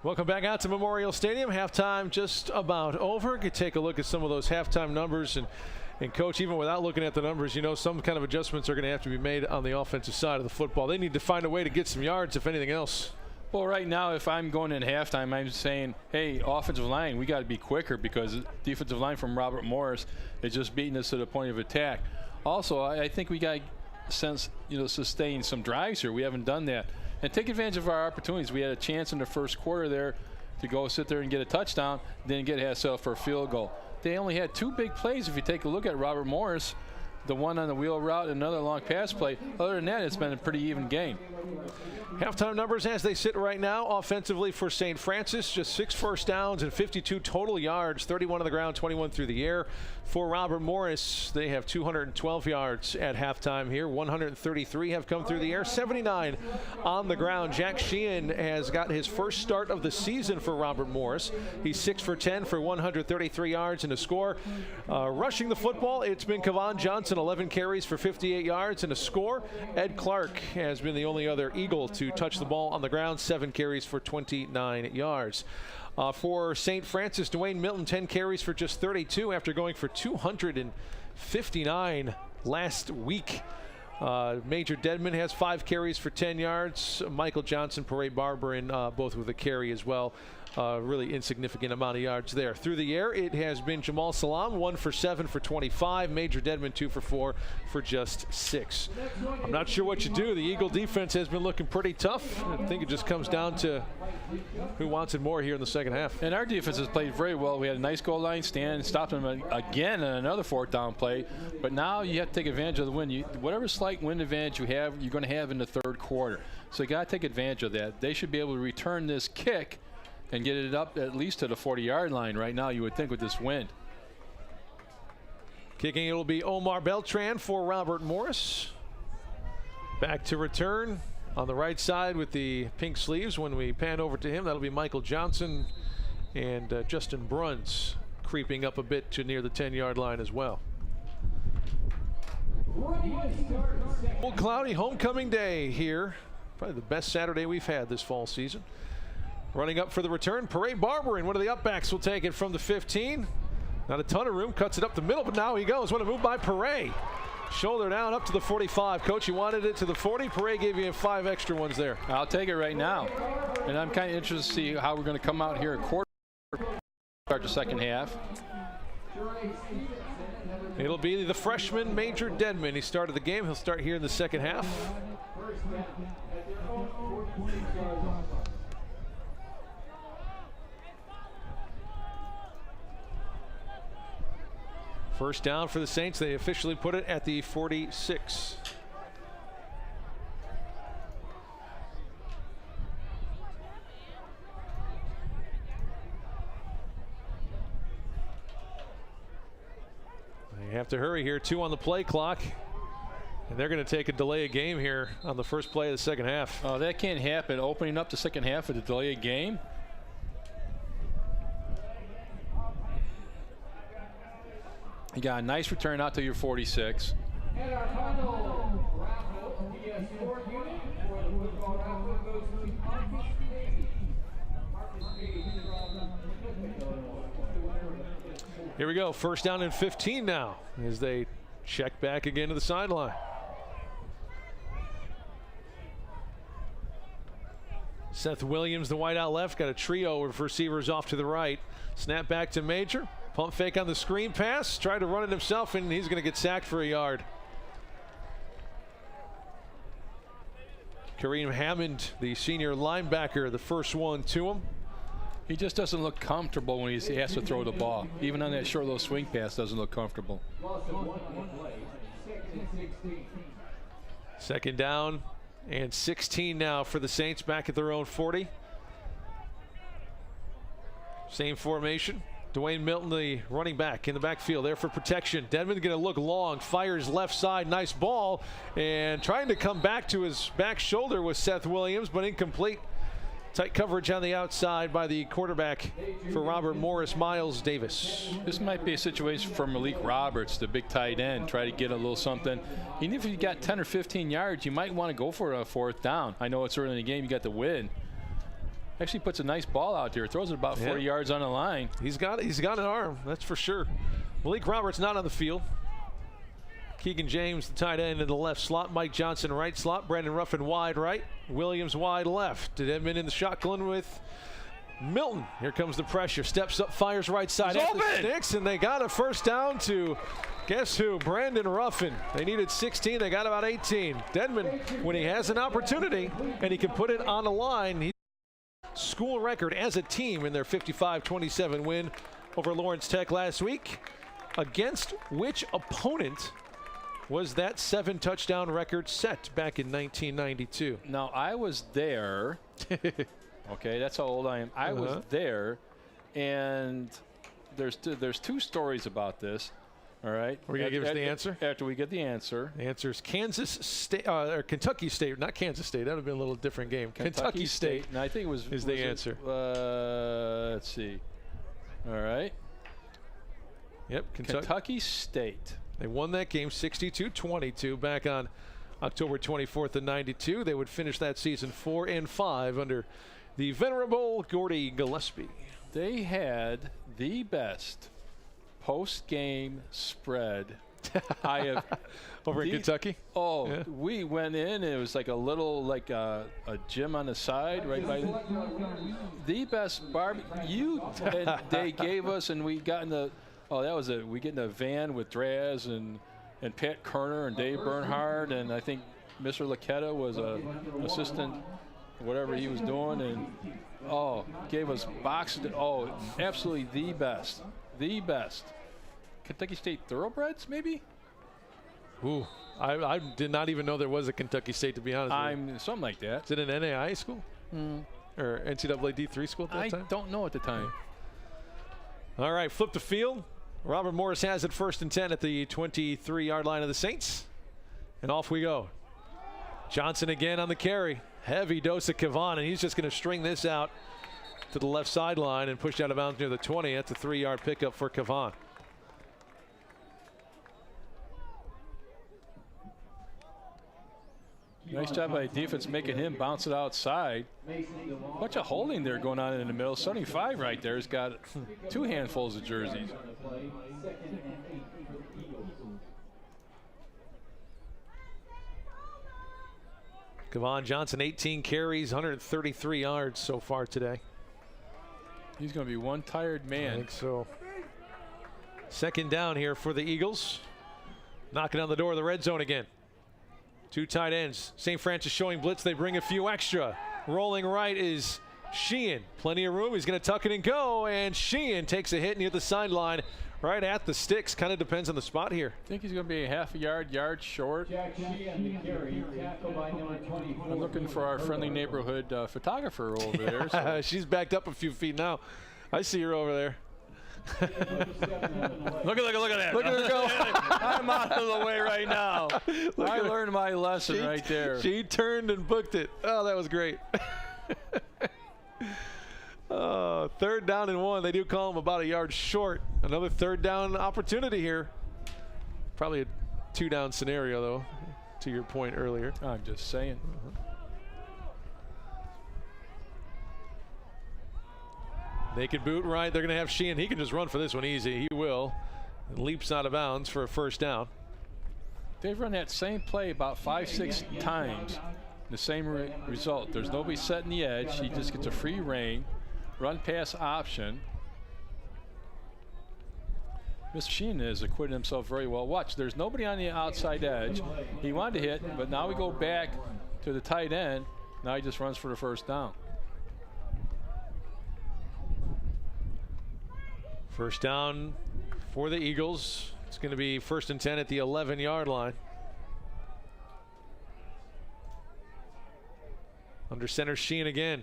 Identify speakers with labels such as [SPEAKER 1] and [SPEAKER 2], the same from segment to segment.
[SPEAKER 1] Welcome back out to Memorial Stadium. Halftime just about over. You take a look at some of those halftime numbers. And Coach, even without looking at the numbers, you know some kind of adjustments are going to have to be made on the offensive side of the football. They need to find a way to get some yards, if anything else.
[SPEAKER 2] Well, right now, if I'm going in halftime, I'm saying, hey, offensive line, we got to be quicker because the defensive line from Robert Morris is just beating us to the point of attack. Also, I think we got to sustain some drives here. We haven't done that. And take advantage of our opportunities. We had a chance in the first quarter there to go sit there and get a touchdown, then get Hassell for a field goal. They only had 2 big plays if you take a look at Robert Morris, the one on the wheel route and another long pass play. Other than that, it's been a pretty even game.
[SPEAKER 1] Halftime numbers as they sit right now. Offensively for St. Francis, just 6 first downs and 52 total yards, 31 on the ground, 21 through the air. For Robert Morris, they have 212 yards at halftime here. 133 have come through the air, 79 on the ground. Jack Sheehan has got his first start of the season for Robert Morris. He's 6 for 10 for 133 yards and a score. Rushing the football, it's been Kavan Johnson, 11 carries for 58 yards and a score. Ed Clark has been the only other Eagle to touch the ball on the ground, 7 carries for 29 yards. For St. Francis, Dwayne Milton, 10 carries for just 32 after going for 259 last week. Major Dedman has 5 carries for 10 yards. Michael Johnson, Parade Barberin, both with a carry as well. Really insignificant amount of yards there. Through the air, it has been Jamal Salam, 1 for 7 for 25. Major Dedman, 2 for 4 for just 6. I'm not sure what you do. The Eagle defense has been looking pretty tough. I think it just comes down to who wants it more here in the second half.
[SPEAKER 2] And our defense has played very well. We had a nice goal line stand and stopped them again in another 4th down play. But now you have to take advantage of the win. Whatever slight win advantage you have, you're going to have in the 3rd quarter. So you got to take advantage of that. They should be able to return this kick and get it up at least to the 40-yard line right now, you would think, with this wind.
[SPEAKER 1] Kicking, it will be Omar Beltran for Robert Morris. Back to return on the right side with the pink sleeves. When we pan over to him, that'll be Michael Johnson and Justin Bruns creeping up a bit to near the 10-yard line as well. Cloudy homecoming day here. Probably the best Saturday we've had this fall season. Running up for the return, Parade Barberin, one of the upbacks, will take it from the 15. Not a ton of room, cuts it up the middle, but now he goes. What a move by Parade. Shoulder down up to the 45. Coach, you wanted it to the 40. Parade gave you 5 extra ones there.
[SPEAKER 2] I'll take it right now. And I'm kind of interested to see how we're going to come out here at quarter, start the second half.
[SPEAKER 1] It'll be the freshman Major Dedman. He started the game. He'll start here in the second half. First down for the Saints. They officially put it at the 46. They have to hurry here. 2 on the play clock. And they're going to take a delay of game here on the first play of the second half.
[SPEAKER 2] Oh, that can't happen. Opening up the second half with a delay of game. You got a nice return out to your 46.
[SPEAKER 1] Here we go. First down and 15 now as they check back again to the sideline. Seth Williams, the wide out left, got a trio of receivers off to the right. Snap back to Major. Pump fake on the screen pass. Tried to run it himself, and he's going to get sacked for a yard. Kareem Hammond, the senior linebacker, the first one to him.
[SPEAKER 2] He just doesn't look comfortable when he has to throw the ball. Even on that short little swing pass, doesn't look comfortable.
[SPEAKER 1] Second down and 16 now for the Saints back at their own 40. Same formation. Dwayne Milton, the running back, in the backfield there for protection. Dedman going to look long, fires left side, nice ball, and trying to come back to his back shoulder was Seth Williams, but incomplete. Tight coverage on the outside by the quarterback for Robert Morris, Miles Davis.
[SPEAKER 2] This might be a situation for Malik Roberts, the big tight end. Try to get a little something. Even if you got 10 or 15 yards, you might want to go for a 4th down. I know it's early in the game, you got the win. Actually puts a nice ball out there. Throws it about 40 yards on the line.
[SPEAKER 1] He's got an arm, that's for sure. Malik Roberts not on the field. Keegan James, the tight end, in the left slot. Mike Johnson, right slot. Brandon Ruffin wide right. Williams wide left. Edmond in the shotgun with Milton. Here comes the pressure. Steps up, fires right side at the sticks, and they got a first down to guess who? Brandon Ruffin. They needed 16. They got about 18. Dedmon, when he has an opportunity and he can put it on the line, he school record as a team in their 55-27 win over Lawrence Tech last week. Against which opponent was that 7-touchdown record set back in 1992?
[SPEAKER 2] Now, I was there. Okay, that's how old I am. I was there, and there's two stories about this. All right.
[SPEAKER 1] We're going to give us the answer?
[SPEAKER 2] After we get the answer.
[SPEAKER 1] The answer is Kansas State, or Kentucky State, not Kansas State. That would have been a little different game. Kentucky State.
[SPEAKER 2] And I think is
[SPEAKER 1] the answer.
[SPEAKER 2] Let's see. All right.
[SPEAKER 1] Yep,
[SPEAKER 2] Kentucky State.
[SPEAKER 1] They won that game 62-22 back on October 24th of 92. They would finish that season 4-5 under the venerable Gordy Gillespie.
[SPEAKER 2] They had the best post-game spread I have
[SPEAKER 1] over in Kentucky.
[SPEAKER 2] Oh, yeah. We went in. It was like a little a gym on the side, right by the best barbecue. And they gave us, and we got in the. Oh, that was it. We get in a van with Draz and Pat Kerner and Dave Bernhard, and I think Mr. Laquetta was a assistant, whatever he was doing, and gave us boxes. Oh, absolutely the best. The best. Kentucky State Thoroughbreds, maybe?
[SPEAKER 1] Ooh, I did not even know there was a Kentucky State, to be honest with you.
[SPEAKER 2] Something like that.
[SPEAKER 1] Is it an NAIA school? Or NCAA D3 school at that time?
[SPEAKER 2] I don't know at the time.
[SPEAKER 1] All right, flip the field. Robert Morris has it 1st and 10 at the 23-yard line of the Saints. And off we go. Johnson again on the carry. Heavy dose of Kavan, and he's just going to string this out to the left sideline and push out of bounds near the 20. That's a 3-yard pickup for Kavan.
[SPEAKER 2] Nice job by defense making him bounce it outside. Bunch of holding there going on in the middle. 75 right there has got 2 handfuls of jerseys.
[SPEAKER 1] Kavan Johnson, 18 carries, 133 yards so far today.
[SPEAKER 2] He's going to be one tired man.
[SPEAKER 1] I think so. 2nd down here for the Eagles. Knocking on the door of the red zone again. 2 tight ends. St. Francis showing blitz. They bring a few extra. Rolling right is Sheehan. Plenty of room. He's going to tuck it and go. And Sheehan takes a hit near the sideline right at the sticks. Kind of depends on the spot here.
[SPEAKER 2] I think he's going to be a half a yard short. I'm looking for our friendly neighborhood photographer over there. So.
[SPEAKER 1] She's backed up a few feet now. I see her over there.
[SPEAKER 2] Look at that. Look at
[SPEAKER 1] her go.
[SPEAKER 2] I'm out of the way right now. I learned my lesson right there.
[SPEAKER 1] She turned and booked it. Oh, that was great. 3rd down and 1. They do call him about a yard short. Another 3rd down opportunity here. Probably a 2-down scenario, though, to your point earlier.
[SPEAKER 2] I'm just saying.
[SPEAKER 1] They can boot right. They're going to have Sheehan. He can just run for this one easy. He will. And leaps out of bounds for a 1st down.
[SPEAKER 2] They've run that same play about 5-6 times. The same result. There's nobody setting the edge. He just gets a free rein. Run pass option. Mr. Sheehan has acquitted himself very well. Watch, there's nobody on the outside edge. He wanted to hit, but now we go back to the tight end. Now he just runs for the 1st down.
[SPEAKER 1] 1st down for the Eagles. It's going to be 1st and 10 at the 11-yard line. Under center, Sheehan again.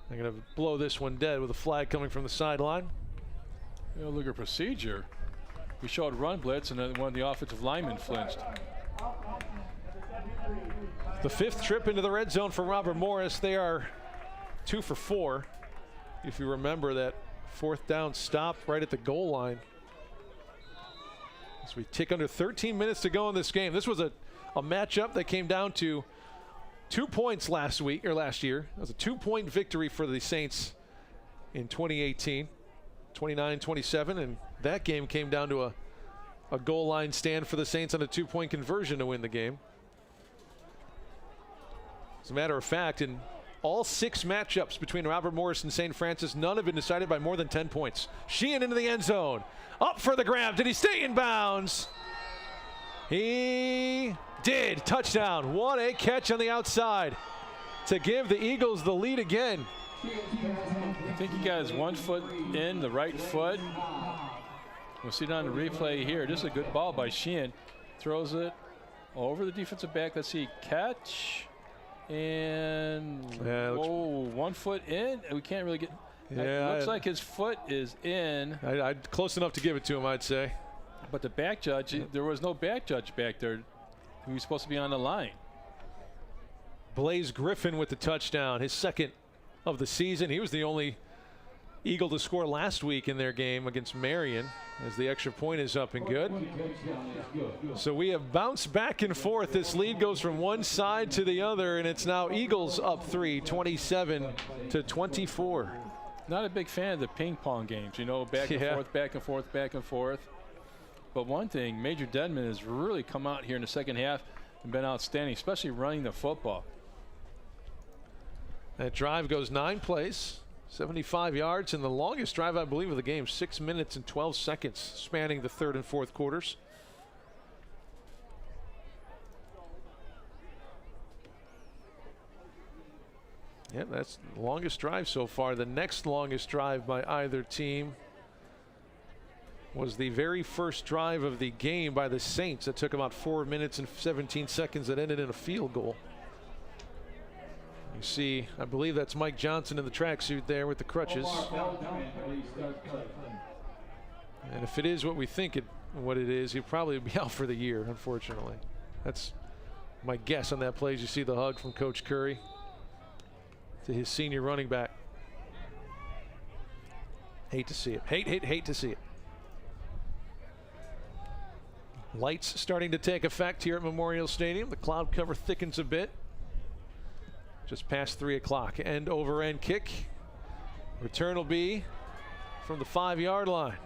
[SPEAKER 1] They're going to blow this one dead with a flag coming from the sideline.
[SPEAKER 2] Look at procedure. We showed run blitz, and then one of the offensive linemen flinched.
[SPEAKER 1] The 5th trip into the red zone for Robert Morris. They are 2 for 4. If you remember that 4th down stop right at the goal line. As we tick under 13 minutes to go in this game. This was a matchup that came down to 2 points last year. That was a 2-point victory for the Saints in 2018, 29-27, and that game came down to a goal line stand for the Saints on a 2-point conversion to win the game. As a matter of fact, in all 6 matchups between Robert Morris and St. Francis, none have been decided by more than 10 points. Sheehan into the end zone. Up for the grab. Did he stay in bounds? He did. Touchdown. What a catch on the outside to give the Eagles the lead again.
[SPEAKER 2] I think he got his 1 foot in, the right foot. We'll see it on the replay here. This is a good ball by Sheehan. Throws it over the defensive back. Let's see. Catch. And
[SPEAKER 1] yeah,
[SPEAKER 2] 1 foot in. We can't really get.
[SPEAKER 1] Yeah,
[SPEAKER 2] looks like his foot is in.
[SPEAKER 1] Close enough to give it to him, I'd say.
[SPEAKER 2] But the back judge, there was no back judge back there. He was supposed to be on the line.
[SPEAKER 1] Blaze Griffin with the touchdown, his 2nd of the season. He was the only Eagle to score last week in their game against Marion, as the extra point is up and good. So we have bounced back and forth. This lead goes from one side to the other, and it's now Eagles up 3, 27-24.
[SPEAKER 2] Not a big fan of the ping pong games, you know, back and forth, back and forth, back and forth. But one thing, Major Denman has really come out here in the second half and been outstanding, especially running the football.
[SPEAKER 1] That drive goes 9 plays, 75 yards, and the longest drive, I believe, of the game, 6 minutes and 12 seconds, spanning the 3rd and 4th quarters. Yeah, that's the longest drive so far. The next longest drive by either team was the very first drive of the game by the Saints. That took about 4 minutes and 17 seconds. That ended in a field goal. You see, I believe that's Mike Johnson in the tracksuit there with the crutches. And if it is what we think what it is, he'll probably be out for the year, unfortunately. That's my guess on that play. As you see the hug from Coach Curry to his senior running back. Hate to see it. Hate to see it. Lights starting to take effect here at Memorial Stadium. The cloud cover thickens a bit. Just past 3 o'clock. End over end kick. Return will be from the 5-yard line.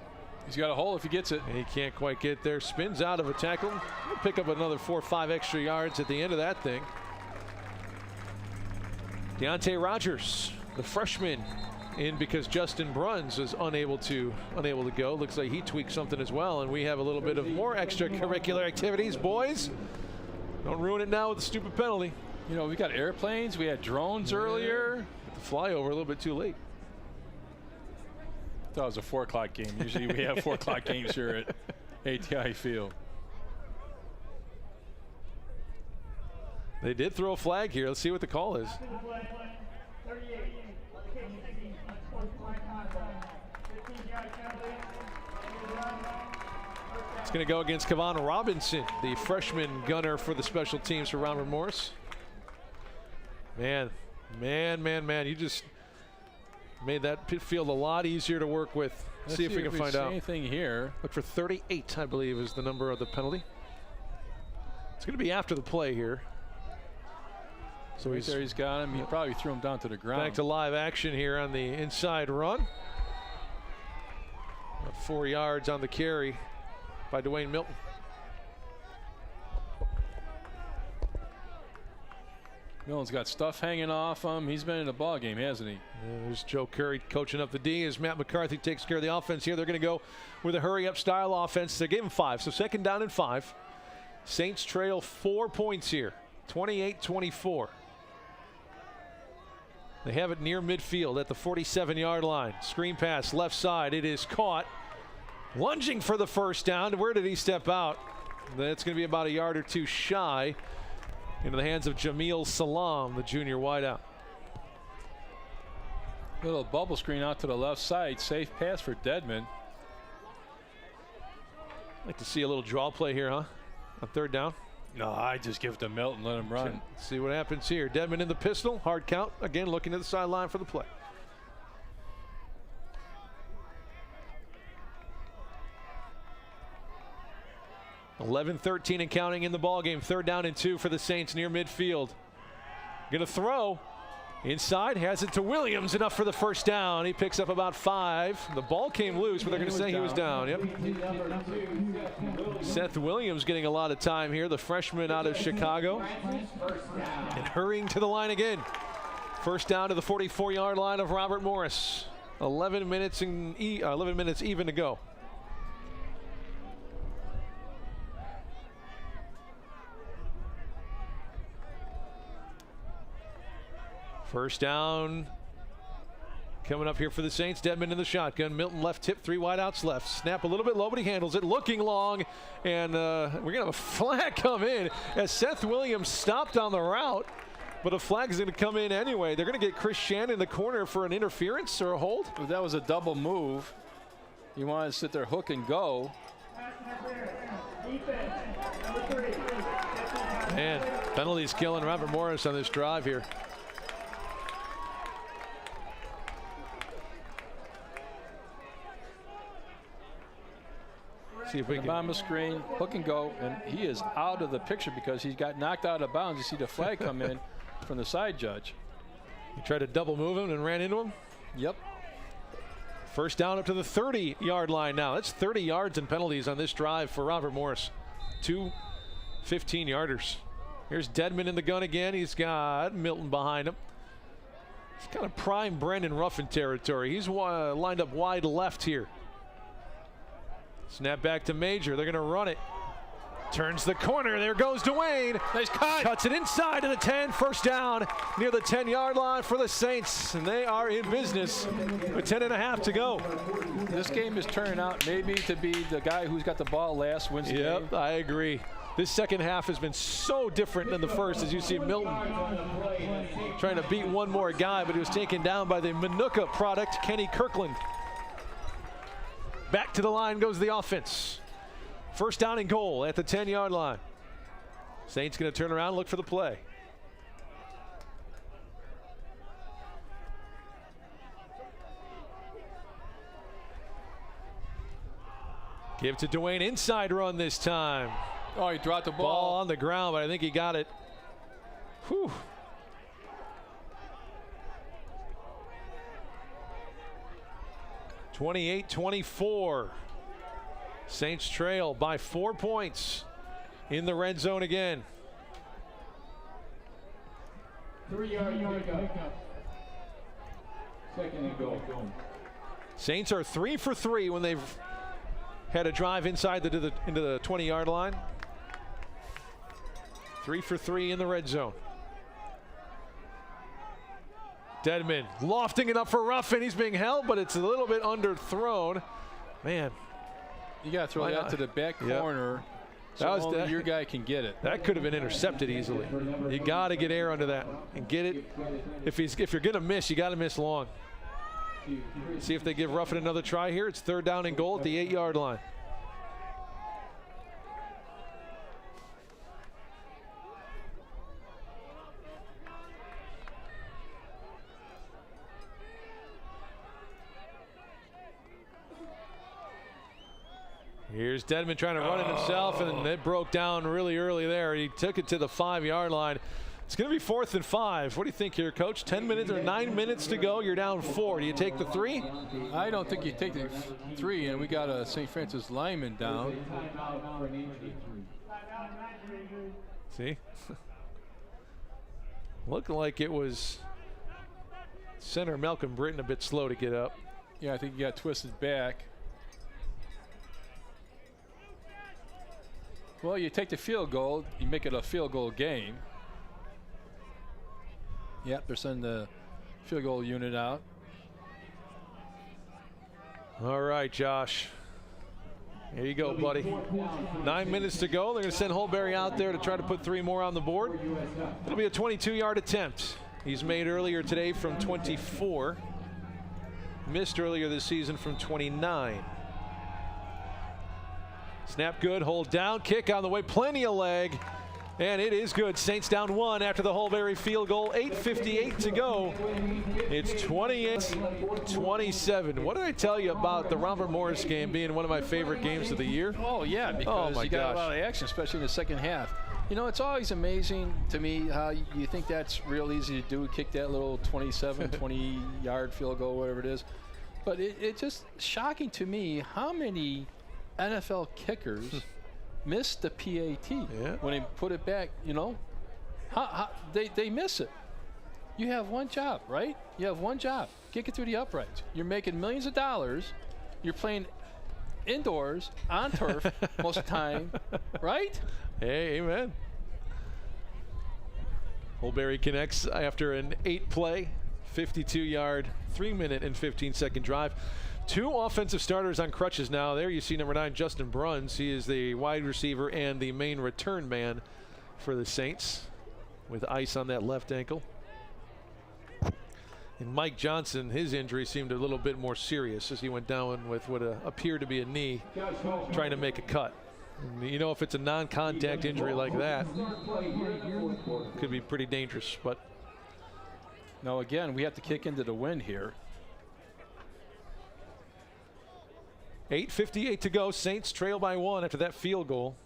[SPEAKER 2] He's got a hole if he gets it.
[SPEAKER 1] And he can't quite get there. Spins out of a tackle. He'll pick up another 4 or 5 extra yards at the end of that thing. Deontay Rogers, the freshman, in because Justin Bruns is unable to go. Looks like he tweaked something as well, and we have a little bit of more extracurricular activities. Boys, don't ruin it now with a stupid penalty.
[SPEAKER 2] You know, we got airplanes, we had drones earlier.
[SPEAKER 1] The flyover a little bit too late.
[SPEAKER 2] That was a 4 o'clock game. Usually we have 4 o'clock games here at ATI Field.
[SPEAKER 1] They did throw a flag here. Let's see what the call is. It's going to go against Kevon Robinson, the freshman gunner for the special teams for Robert Morris. Man. You just made that pit field a lot easier to work with. Let's see if we can find out.
[SPEAKER 2] Anything here.
[SPEAKER 1] Look for 38, I believe, is the number of the penalty. It's going to be after the play here. So
[SPEAKER 2] he's got him. He probably threw him down to the ground.
[SPEAKER 1] Back to live action here on the inside run. 4 yards on the carry by Dwayne Milton.
[SPEAKER 2] Milton's got stuff hanging off him. He's been in the ball game, hasn't he?
[SPEAKER 1] Yeah, there's Joe Curry coaching up the D as Matt McCarthy takes care of the offense here. They're going to go with a hurry-up style offense. They gave him 5, so 2nd down and 5. Saints trail 4 points here, 28-24. They have it near midfield at the 47-yard line. Screen pass left side. It is caught. Lunging for the first down. Where did he step out? That's going to be about a yard or 2 shy. Into the hands of Jamil Salam, the junior wideout.
[SPEAKER 2] Little bubble screen out to the left side. Safe pass for Dedman.
[SPEAKER 1] Like to see a little draw play here, huh? On 3rd down.
[SPEAKER 2] No, I just give it to Milton, let him run.
[SPEAKER 1] Let's see what happens here. Dedman in the pistol, hard count. Again, looking to the sideline for the play. (11-13) and counting in the ball game. 3rd down and 2 for the Saints near midfield. Gonna throw. Inside, has it to Williams, enough for the first down. He picks up about 5. The ball came loose, but they're going to say he was down. Yep. Seth Williams getting a lot of time here, the freshman out of Chicago. And hurrying to the line again. First down to the 44-yard line of Robert Morris. 11 minutes even to go. First down coming up here for the Saints. Dedmon in the shotgun. Milton left tip, 3 wideouts left. Snap a little bit low, but he handles it. Looking long, and we're going to have a flag come in as Seth Williams stopped on the route, but a flag is going to come in anyway. They're going to get Chris Shannon in the corner for an interference or a hold.
[SPEAKER 2] Well, that was a double move. You want to sit there, hook and go.
[SPEAKER 1] Man, penalties killing Robert Morris on this drive here. See if we can.
[SPEAKER 2] On the screen, hook and go, and he is out of the picture because he got knocked out of bounds. You see the flag come in from the side judge.
[SPEAKER 1] He tried to double move him and ran into him.
[SPEAKER 2] Yep.
[SPEAKER 1] First down up to the 30-yard line now. That's 30 yards in penalties on this drive for Robert Morris. 2 15-yarders. Here's Dedmon in the gun again. He's got Milton behind him. It's kind of prime Brendan Ruffin territory. He's lined up wide left here. Snap back to Major. They're going to run it. Turns the corner. There goes Dwayne.
[SPEAKER 2] Nice cut.
[SPEAKER 1] Cuts it inside to the 10. First down near the 10-yard line for the Saints. And they are in business with 10.5 to go.
[SPEAKER 2] This game is turning out maybe to be the guy who's got the ball last wins the game.
[SPEAKER 1] Yep, I agree. This second half has been so different than the first, as you see Milton trying to beat one more guy, but he was taken down by the Manuka product, Kenny Kirkland. Back to the line goes the offense. First down and goal at the 10-yard line. Saints going to turn around and look for the play. Give to Dwayne, inside run this time.
[SPEAKER 2] Oh, he dropped the
[SPEAKER 1] Ball on the ground, but I think he got it. Whew. (28-24). Saints trail by 4 points in the red zone again.
[SPEAKER 3] 3-yard pickup. Second and goal.
[SPEAKER 1] Saints are 3 for 3 when they've had a drive inside into the 20-yard line. 3 for 3 in the red zone. Dedmon lofting it up for Ruffin. He's being held, but it's a little bit underthrown. Man.
[SPEAKER 2] You got to throw it out to the back corner. So only your guy can get it.
[SPEAKER 1] That could have been intercepted easily. You got to get air under that and get it. If you're going to miss, you got to miss long. See if they give Ruffin another try here. It's 3rd down and goal at the 8-yard line. Here's Dedmon trying to run it himself, and it broke down really early there. He took it to the 5-yard line. It's going to be 4th and 5. What do you think here, Coach? 10 minutes or 9 minutes to go. You're down 4. Do you take the 3?
[SPEAKER 2] I don't think you take the 3, and we got a St. Francis lineman down.
[SPEAKER 1] See? Looked like it was center Malcolm Britton a bit slow to get up.
[SPEAKER 2] Yeah, I think he got twisted back. Well, you take the field goal, you make it a field goal game. Yep, they're sending the field goal unit out.
[SPEAKER 1] All right, Josh. Here you go, buddy. 9 minutes to go. They're going to send Holberry out there to try to put 3 more on the board. It'll be a 22-yard attempt. He's made earlier today from 24. Missed earlier this season from 29. Snap good, hold down, kick on the way, plenty of leg, and it is good. Saints down 1 after the Holberry field goal, 8:58 to go. It's 28-27. What did I tell you about the Robert Morris game being one of my favorite games of the year?
[SPEAKER 2] Oh, yeah, because
[SPEAKER 1] my
[SPEAKER 2] you got
[SPEAKER 1] gosh.
[SPEAKER 2] a lot of action, especially in the second half. You know, it's always amazing to me how you think that's real easy to do, kick that little 27, 20-yard field goal, whatever it is. But it's just shocking to me how many NFL kickers miss the PAT when they put it back, you know. They miss it. You have one job, right? You have one job. Kick it through the uprights. You're making millions of dollars. You're playing indoors on turf most of the time, right?
[SPEAKER 1] Hey, amen. Holberry connects after an 8-play, 52-yard, 3-minute and 15-second drive. 2 offensive starters on crutches now. There you see number 9, Justin Bruns. He is the wide receiver and the main return man for the Saints with ice on that left ankle. And Mike Johnson, his injury seemed a little bit more serious as he went down with what appeared to be a knee, trying to make a cut. And you know, if it's a non-contact injury like that, it could be pretty dangerous. But
[SPEAKER 2] now again, we have to kick into the wind here.
[SPEAKER 1] 8:58 to go. Saints trail by 1 after that field goal.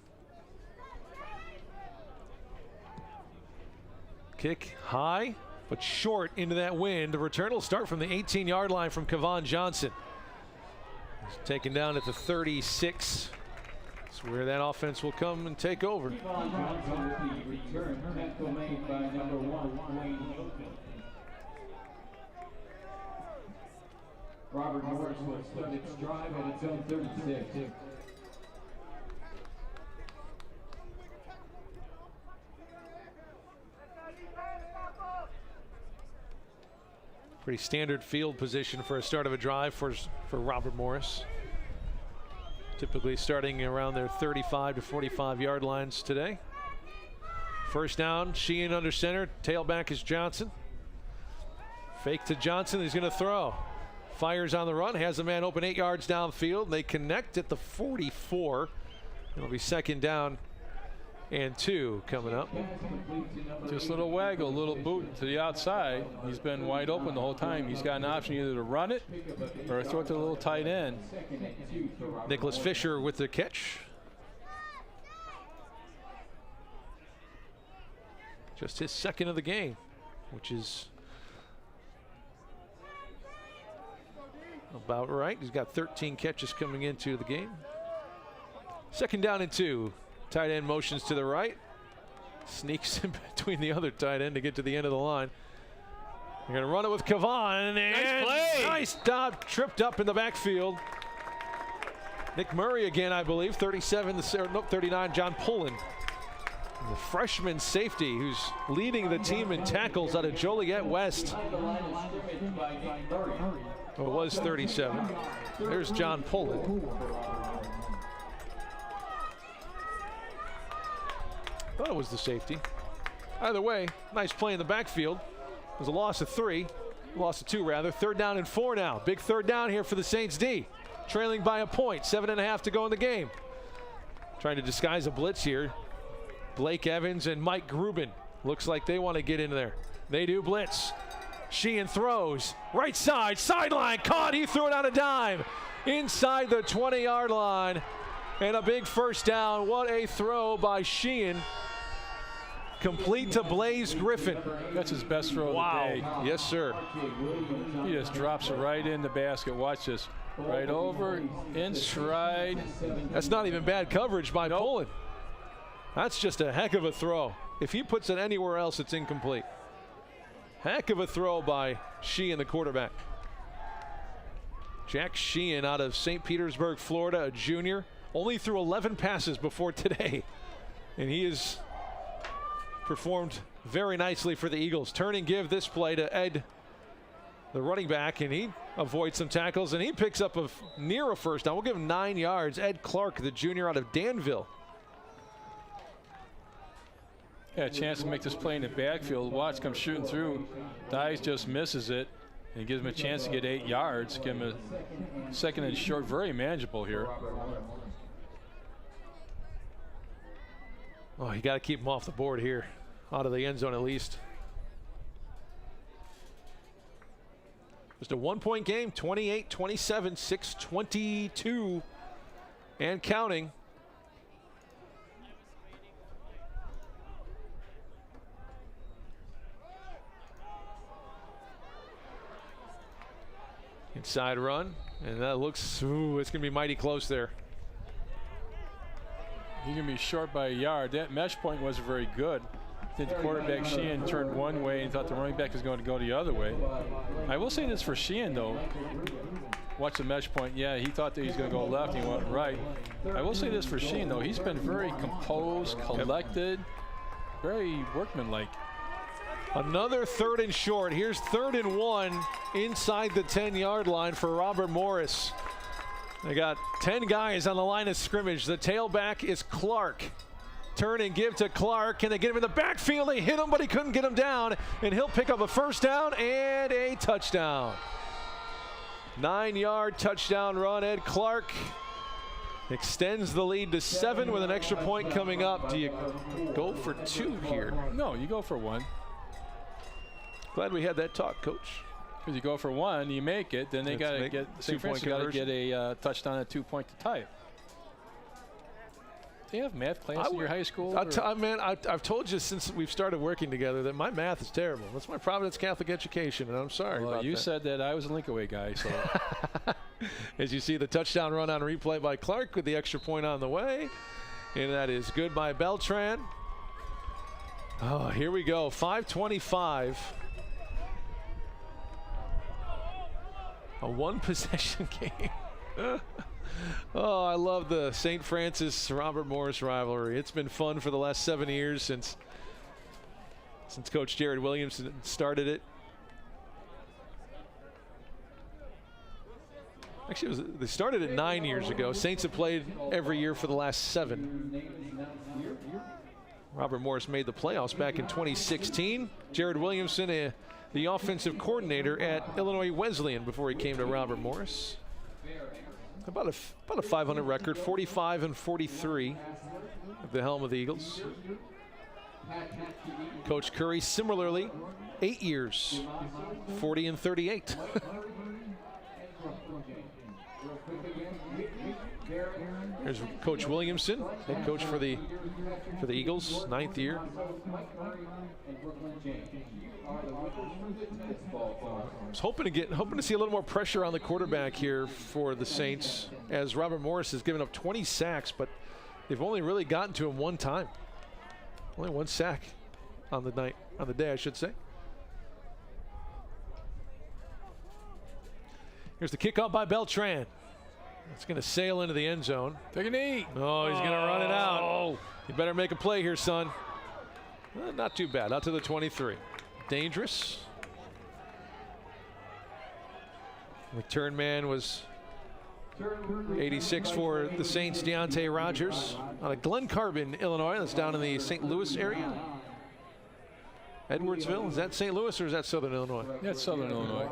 [SPEAKER 1] Kick high, but short into that wind. The return will start from the 18-yard line from Kevon Johnson. He's taken down at the 36. That's where that offense will come and take over.
[SPEAKER 3] Kevon Johnson with the return. Tackle made by number 1, Wayne Hilton. Robert Morris will start its drive at its own 36.
[SPEAKER 1] Pretty standard field position for a start of a drive for Robert Morris. Typically starting around their 35 to 45 yard lines today. First down, Sheehan under center. Tailback is Johnson. Fake to Johnson. He's going to throw. Fires on the run. Has a man open 8 yards downfield. They connect at the 44. It'll be second down and 2 coming up.
[SPEAKER 2] Just a little waggle, a little boot to the outside. He's been wide open the whole time. He's got an option either to run it or throw it to the little tight end.
[SPEAKER 1] Nicholas Fisher with the catch. Just his second of the game, which is about right. He's got 13 catches coming into the game. Second down and 2. Tight end motions to the right. Sneaks in between the other tight end to get to the end of the line. They're going to run it with Kevon.
[SPEAKER 2] Nice play.
[SPEAKER 1] Nice stop. Tripped up in the backfield. Nick Murray again, I believe. 39, John Pullen. The freshman safety who's leading the team in tackles out of Joliet West. It was 37. There's John Pullen. Thought it was the safety. Either way, nice play in the backfield. It was a loss of 3. Loss of 2 rather. Third down and 4 now. Big third down here for the Saints D. Trailing by a point. 7.5 to go in the game. Trying to disguise a blitz here. Blake Evans and Mike Grubin. Looks like they want to get in there. They do blitz. Sheehan throws. Right side. Sideline. Caught. He threw it on a dime. Inside the 20-yard line. And a big first down. What a throw by Sheehan. Complete to Blaze Griffin.
[SPEAKER 2] That's his best throw of the day.
[SPEAKER 1] Yes, sir.
[SPEAKER 2] He just drops it right in the basket. Watch this. Right over, in stride.
[SPEAKER 1] That's not even bad coverage by Pullen. That's just a heck of a throw. If he puts it anywhere else, it's incomplete. Heck of a throw by Sheehan, the quarterback. Jack Sheehan out of St. Petersburg, Florida, a junior. Only threw 11 passes before today. And he has performed very nicely for the Eagles. Turn and give this play to Ed, the running back, and he avoids some tackles, and he picks up near a first down. We'll give him 9 yards. Ed Clark, the junior out of Danville.
[SPEAKER 2] Yeah, a chance to make this play in the backfield. Watts comes shooting through. Dyes just misses it and gives him a chance to get 8 yards. Give him a second and short. Very manageable here.
[SPEAKER 1] Oh, you got to keep him off the board here. Out of the end zone at least. Just a 1-point game, 28-27, 6:22 and counting. Inside run, and that looks, ooh, it's going to be mighty close there.
[SPEAKER 2] He's going to be short by a yard. That mesh point wasn't very good. I think the quarterback, Sheehan, turned one way and thought the running back was going to go the other way. I will say this for Sheehan, though. Watch the mesh point. Yeah, he thought that he was going to go left, and he went right. I will say this for Sheehan, though. He's been very composed, collected, very workmanlike.
[SPEAKER 1] Another 3rd and short. Here's 3rd and 1 inside the 10-yard line for Robert Morris. They got 10 guys on the line of scrimmage. The tailback is Clark. Turn and give to Clark. Can they get him in the backfield? They hit him, but he couldn't get him down. And he'll pick up a 1st down and a touchdown. 9-yard touchdown run. Ed Clark extends the lead to 7 with an extra point coming up. Do you go for 2 here?
[SPEAKER 2] No, you go for 1.
[SPEAKER 1] Glad we had that talk, Coach.
[SPEAKER 2] Because you go for 1, you make it, then they got to get St. Francis got to get a touchdown at 2-point to tie it. Do you have math class in your high school?
[SPEAKER 1] Man, I've told you since we've started working together that my math is terrible. That's my Providence Catholic education, and I'm sorry about
[SPEAKER 2] you
[SPEAKER 1] that.
[SPEAKER 2] said that I was a Linkaway guy, so.
[SPEAKER 1] As you see the touchdown run on replay by Clark with the extra point on the way. And that is good by Beltran. Oh, here we go. 5:25. A 1-possession game. Oh, I love the St. Francis Robert Morris rivalry. It's been fun for the last 7 years since Coach Jared Williamson started it. Actually, they started it 9 years ago. Saints have played every year for the last 7. Robert Morris made the playoffs back in 2016. Jared Williamson, the offensive coordinator at Illinois Wesleyan before he came to Robert Morris. About a 500 record, 45-43 at the helm of the Eagles. Coach Curry similarly, 8 years, 40-38. Here's Coach Williamson, head coach for the Eagles, 9th year. I was hoping to see a little more pressure on the quarterback here for the Saints, as Robert Morris has given up 20 sacks, but they've only really gotten to him one time. Only 1 sack on the day, I should say. Here's the kickoff by Beltran. It's going to sail into the end zone.
[SPEAKER 2] Take a knee.
[SPEAKER 1] Oh, he's going to run it out. You better make a play here, son. Not too bad. Out to the 23. Dangerous. Return man was 86 for the Saints, Deontay Rogers, out of Glen Carbon, Illinois. That's down in the St. Louis area. Edwardsville, is that St. Louis or is that Southern Illinois?
[SPEAKER 2] That's Southern Illinois.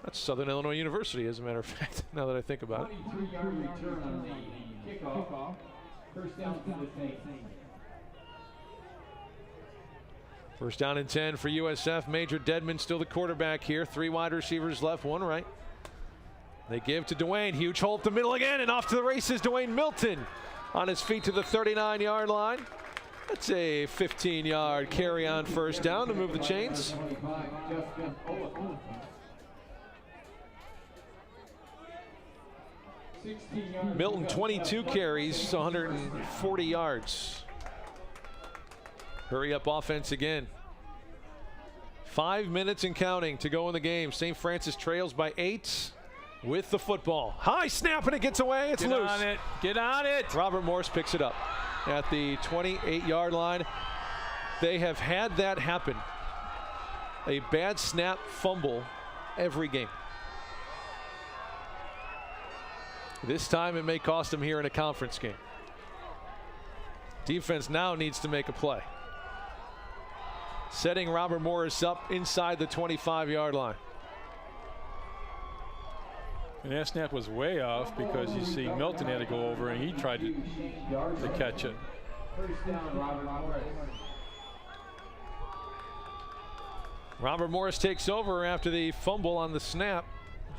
[SPEAKER 1] That's Southern Illinois University, as a matter of fact, now that I think about it.
[SPEAKER 3] 23-yard return on the kickoff. 1st down to the Saints.
[SPEAKER 1] 1st down and 10 for USF. Major Deadman still the quarterback here. 3 wide receivers left, 1 right. They give to Dwayne. Huge hole up the middle again, and off to the races. Dwayne Milton on his feet to the 39-yard line. That's a 15-yard carry on 1st down to move the chains. Milton 22 carries, 140 yards. Hurry up offense again. 5 minutes and counting to go in the game. St. Francis trails by 8 with the football. High snap and it gets away. It's loose.
[SPEAKER 2] Get on it. Get on it.
[SPEAKER 1] Robert Morris picks it up at the 28-yard line. They have had that happen. A bad snap fumble every game. This time it may cost them here in a conference game. Defense now needs to make a play. Setting Robert Morris up inside the 25-yard line.
[SPEAKER 2] And that snap was way off because you see Milton had to go over and he tried to catch it.
[SPEAKER 3] 1st down, Robert Morris.
[SPEAKER 1] Robert Morris takes over after the fumble on the snap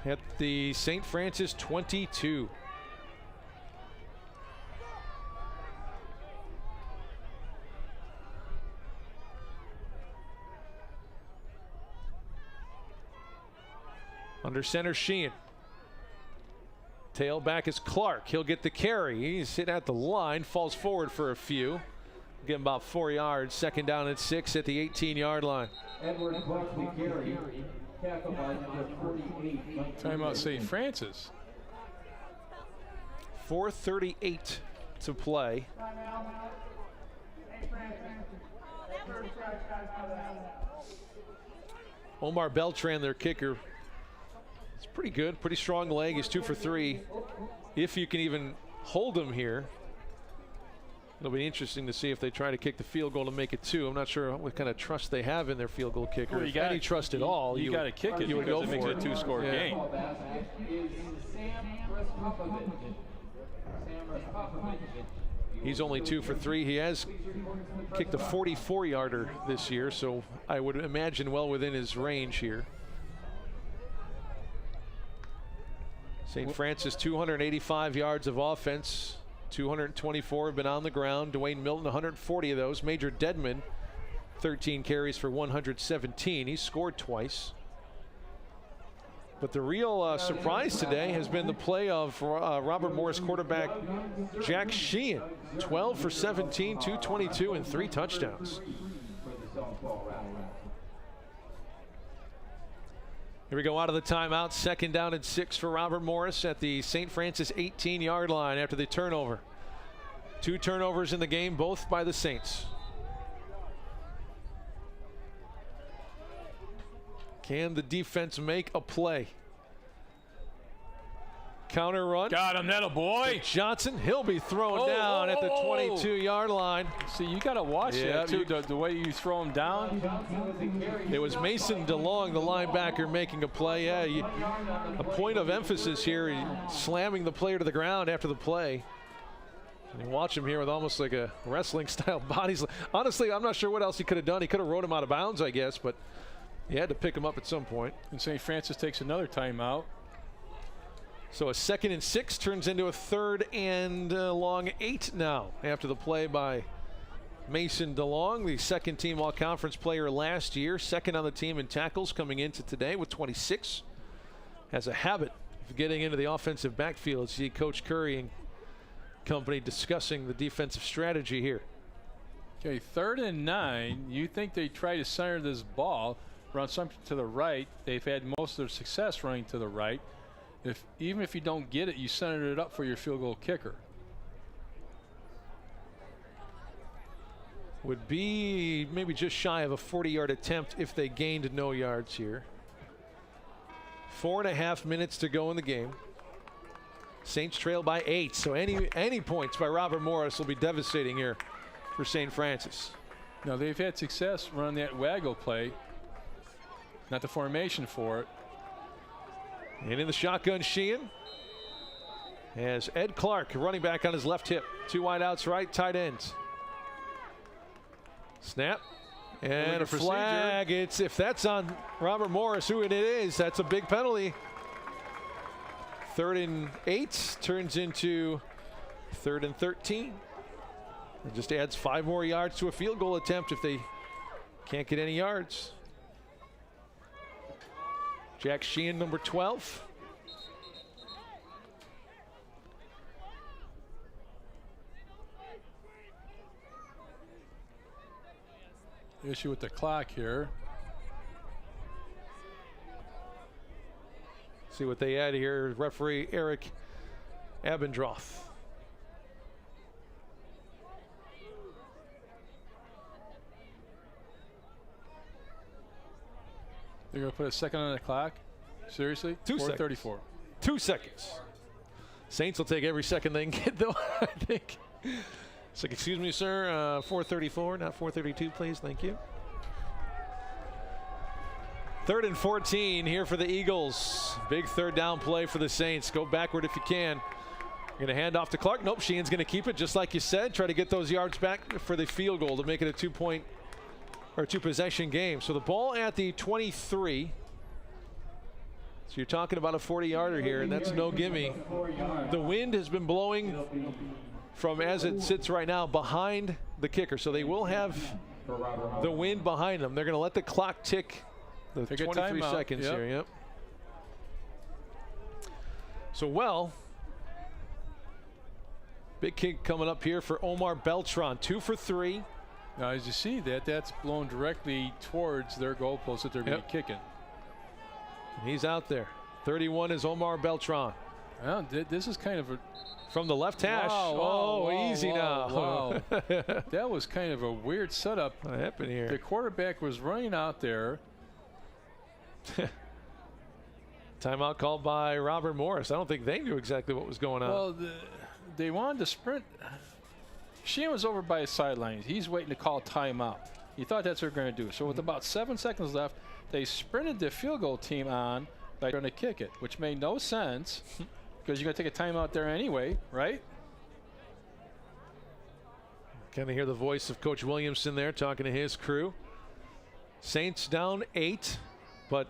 [SPEAKER 1] at the St. Francis 22. Under center, Sheehan. Tailback is Clark. He'll get the carry. He's hit at the line, falls forward for a few. Get him about 4 yards. Second down and 6 at the 18-yard line.
[SPEAKER 3] Edward Clark, the carry. Tackle by number 48.
[SPEAKER 2] Talking about St. Francis.
[SPEAKER 1] 4:38 to play. Omar Beltran, their kicker. It's pretty good, pretty strong leg. He's 2 for 3. If you can even hold him here, it'll be interesting to see if they try to kick the field goal to make it 2. I'm not sure what kind of trust they have in their field goal kicker.
[SPEAKER 2] Well,
[SPEAKER 1] if any trust at all,
[SPEAKER 2] you got to kick it
[SPEAKER 1] you would
[SPEAKER 2] because
[SPEAKER 1] go
[SPEAKER 2] it makes
[SPEAKER 1] for
[SPEAKER 2] it a 2-score
[SPEAKER 1] Yeah.
[SPEAKER 2] game.
[SPEAKER 1] He's only 2 for 3. He has kicked a 44-yarder this year, so I would imagine well within his range here. St. Francis, 285 yards of offense. 224 have been on the ground. Dwayne Milton, 140 of those. Major Dedman, 13 carries for 117. He's scored twice. But the real surprise today has been the play of Robert Morris quarterback Jack Sheehan. 12 for 17, 222, and 3 touchdowns. Here we go out of the timeout. Second down and 6 for Robert Morris at the St. Francis 18-yard line after the turnover. 2 turnovers in the game, both by the Saints. Can the defense make a play? Counter run.
[SPEAKER 2] Got him, that a boy.
[SPEAKER 1] Johnson, he'll be thrown down at the 22-yard line.
[SPEAKER 2] See, you got to watch that too, the way you throw him down.
[SPEAKER 1] It was Mason DeLong, the linebacker, making a play. Yeah, a point of emphasis here, slamming the player to the ground after the play. And you watch him here with almost like a wrestling-style body. Honestly, I'm not sure what else he could have done. He could have rode him out of bounds, I guess, but he had to pick him up at some point.
[SPEAKER 2] And St. Francis takes another timeout.
[SPEAKER 1] So a 2nd and 6 turns into a 3rd and long 8 now after the play by Mason DeLong, the second team all-conference player last year, second on the team in tackles coming into today with 26. Has a habit of getting into the offensive backfield. See Coach Curry and company discussing the defensive strategy here.
[SPEAKER 2] Okay, 3rd and 9. You think they try to center this ball, run something to the right. They've had most of their success running to the right. Even if you don't get it, you center it up for your field goal kicker.
[SPEAKER 1] Would be maybe just shy of a 40-yard attempt if they gained no yards here. 4.5 minutes to go in the game. Saints trail by 8, so any points by Robert Morris will be devastating here for St. Francis.
[SPEAKER 2] Now they've had success running that waggle play, not the formation for it.
[SPEAKER 1] And in the shotgun, Sheehan has Ed Clark, running back on his left hip. 2 wideouts right, tight ends. Snap. And a flag. If that's on Robert Morris, who it is, that's a big penalty. 3rd and 8 turns into 3rd and 13. It just adds 5 more yards to a field goal attempt if they can't get any yards. Jack Sheehan, number 12.
[SPEAKER 2] Issue with the clock here.
[SPEAKER 1] See what they add here. Referee Eric Abendroth.
[SPEAKER 2] They're going to put a second on the clock? Seriously?
[SPEAKER 1] 2 seconds.
[SPEAKER 2] 4:34.
[SPEAKER 1] 2 seconds. Saints will take every second they can get, though, I think. It's like, excuse me, sir, 4:34, not 4:32, please. Thank you. 3rd and 14 here for the Eagles. Big 3rd down play for the Saints. Go backward if you can. Going to hand off to Clark. Nope, Sheehan's going to keep it, just like you said. Try to get those yards back for the field goal to make it a 2-point or 2-possession game. So the ball at the 23. So you're talking about a 40-yarder here, and that's no gimme. The wind has been blowing from, as it sits right now, behind the kicker. So they will have the wind behind them. They're going to let the clock tick the
[SPEAKER 2] Take a
[SPEAKER 1] 23
[SPEAKER 2] timeout.
[SPEAKER 1] seconds
[SPEAKER 2] Yep.
[SPEAKER 1] here. Yep. So, well, big kick coming up here for Omar Beltran. 2 for 3.
[SPEAKER 2] Now, as you see that's blown directly towards their goalpost that they're going to be kicking.
[SPEAKER 1] He's out there. 31 is Omar Beltran.
[SPEAKER 2] Well, this is kind of a...
[SPEAKER 1] From the left hash.
[SPEAKER 2] Wow,
[SPEAKER 1] Easy now.
[SPEAKER 2] Wow. That was kind of a weird setup.
[SPEAKER 1] What happened here?
[SPEAKER 2] The quarterback was running out there.
[SPEAKER 1] Timeout called by Robert Morris. I don't think they knew exactly what was going on.
[SPEAKER 2] Well, they wanted to sprint. Sheehan was over by his sidelines. He's waiting to call timeout. He thought that's what they're going to do. So with about 7 seconds left, they sprinted the field goal team on by going to kick it, which made no sense because you're going to take a timeout there anyway, right?
[SPEAKER 1] Kind of hear the voice of Coach Williamson there talking to his crew. Saints down 8, but